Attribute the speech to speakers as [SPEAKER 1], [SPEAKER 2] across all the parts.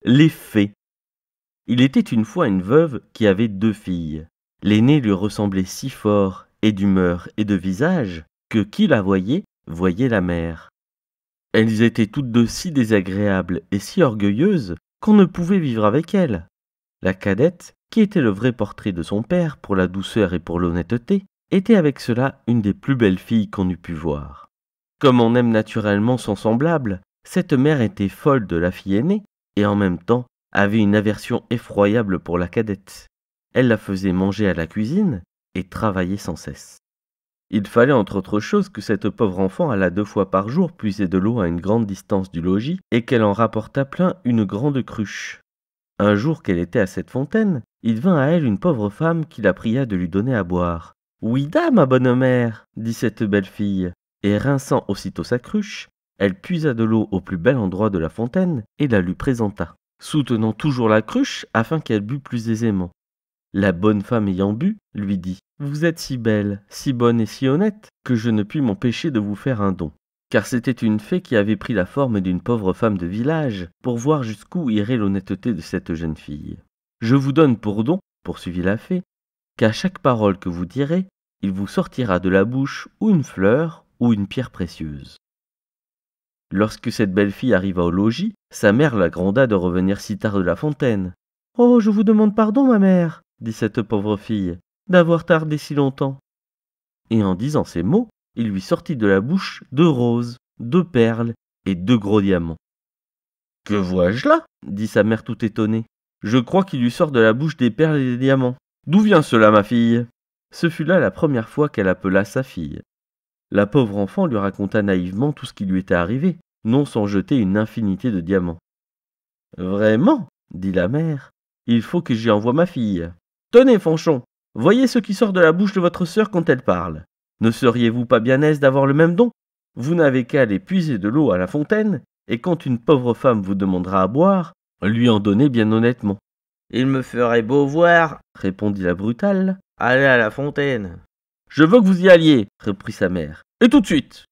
[SPEAKER 1] Les fées. Il était une fois une veuve qui avait 2 filles. L'aînée lui ressemblait si fort, et d'humeur et de visage, que qui la voyait, voyait la mère. Elles étaient toutes deux si désagréables et si orgueilleuses qu'on ne pouvait vivre avec elles. La cadette, qui était le vrai portrait de son père pour la douceur et pour l'honnêteté, était avec cela une des plus belles filles qu'on eût pu voir. Comme on aime naturellement son semblable, cette mère était folle de la fille aînée, et en même temps avait une aversion effroyable pour la cadette. Elle la faisait manger à la cuisine et travailler sans cesse. Il fallait entre autres choses que cette pauvre enfant allât 2 fois par jour puiser de l'eau à une grande distance du logis et qu'elle en rapportât plein une grande cruche. Un jour qu'elle était à cette fontaine, il vint à elle une pauvre femme qui la pria de lui donner à boire. « Oui-da, ma bonne mère, dit cette belle fille, et rinçant aussitôt sa cruche, elle puisa de l'eau au plus bel endroit de la fontaine et la lui présenta, soutenant toujours la cruche afin qu'elle bût plus aisément. La bonne femme ayant bu, lui dit « Vous êtes si belle, si bonne et si honnête, que je ne puis m'empêcher de vous faire un don. » Car c'était une fée qui avait pris la forme d'une pauvre femme de village pour voir jusqu'où irait l'honnêteté de cette jeune fille. « Je vous donne pour don, poursuivit la fée, qu'à chaque parole que vous direz, il vous sortira de la bouche ou une fleur ou une pierre précieuse. » Lorsque cette belle fille arriva au logis, sa mère la gronda de revenir si tard de la fontaine. « Oh, je vous demande pardon, ma mère, dit cette pauvre fille, d'avoir tardé si longtemps. » Et en disant ces mots, il lui sortit de la bouche 2 roses, 2 perles et 2 gros diamants. « Que vois-je là ?» dit sa mère tout étonnée. « Je crois qu'il lui sort de la bouche des perles et des diamants. D'où vient cela, ma fille ?» Ce fut là la première fois qu'elle appela sa fille. La pauvre enfant lui raconta naïvement tout ce qui lui était arrivé, non sans jeter une infinité de diamants. « Vraiment, dit la mère, il faut que j'y envoie ma fille. Tenez, Fanchon, voyez ce qui sort de la bouche de votre sœur quand elle parle. Ne seriez-vous pas bien aise d'avoir le même don? Vous n'avez qu'à aller puiser de l'eau à la fontaine, et quand une pauvre femme vous demandera à boire, lui en donner bien honnêtement. »« Il me ferait beau voir, répondit la brutale, aller à la fontaine. »« Je veux que vous y alliez, reprit sa mère, et tout de suite. »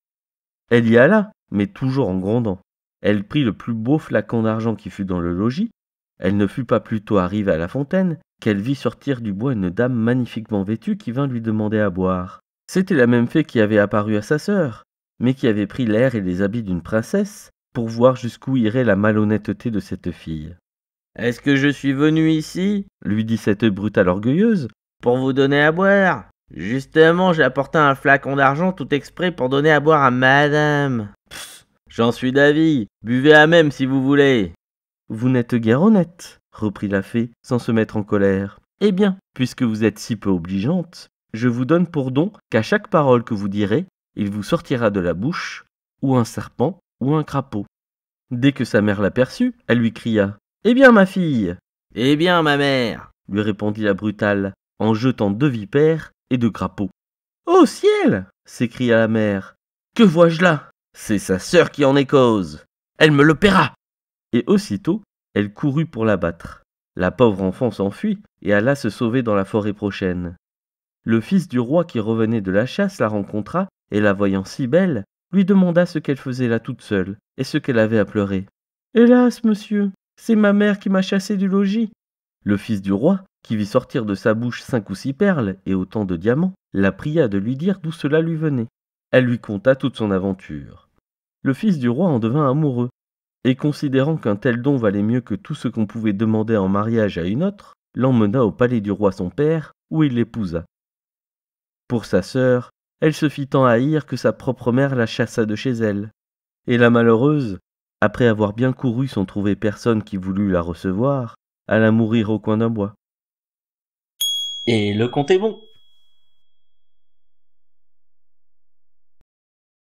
[SPEAKER 1] Elle y alla, mais toujours en grondant. Elle prit le plus beau flacon d'argent qui fut dans le logis. Elle ne fut pas plus tôt arrivée à la fontaine qu'elle vit sortir du bois une dame magnifiquement vêtue qui vint lui demander à boire. C'était la même fée qui avait apparu à sa sœur, mais qui avait pris l'air et les habits d'une princesse pour voir jusqu'où irait la malhonnêteté de cette fille. « Est-ce que je suis venue ici, lui dit cette brutale orgueilleuse, pour vous donner à boire? Justement, j'ai apporté un flacon d'argent tout exprès pour donner à boire à madame. Pff, j'en suis d'avis, buvez à même si vous voulez. »« Vous n'êtes guère honnête, reprit la fée sans se mettre en colère. Eh bien, puisque vous êtes si peu obligeante, je vous donne pour don qu'à chaque parole que vous direz, il vous sortira de la bouche ou un serpent ou un crapaud. » Dès que sa mère l'aperçut, elle lui cria « Eh bien, ma fille !»« Eh bien, ma mère !» lui répondit la brutale, en jetant 2 vipères et 2 crapauds. « Ô ciel !» s'écria la mère. « Que vois-je là? C'est sa sœur qui en est cause. Elle me le paiera !» Et aussitôt, elle courut pour l'abattre. La pauvre enfant s'enfuit et alla se sauver dans la forêt prochaine. Le fils du roi qui revenait de la chasse la rencontra et la voyant si belle, lui demanda ce qu'elle faisait là toute seule et ce qu'elle avait à pleurer. « Hélas, monsieur, c'est ma mère qui m'a chassée du logis. » Le fils du roi, qui vit sortir de sa bouche 5 ou 6 perles et autant de diamants, la pria de lui dire d'où cela lui venait. Elle lui conta toute son aventure. Le fils du roi en devint amoureux, et considérant qu'un tel don valait mieux que tout ce qu'on pouvait demander en mariage à une autre, l'emmena au palais du roi son père, où il l'épousa. Pour sa sœur, elle se fit tant haïr que sa propre mère la chassa de chez elle. Et la malheureuse, après avoir bien couru sans trouver personne qui voulût la recevoir, alla mourir au coin d'un bois.
[SPEAKER 2] Et le conte est bon.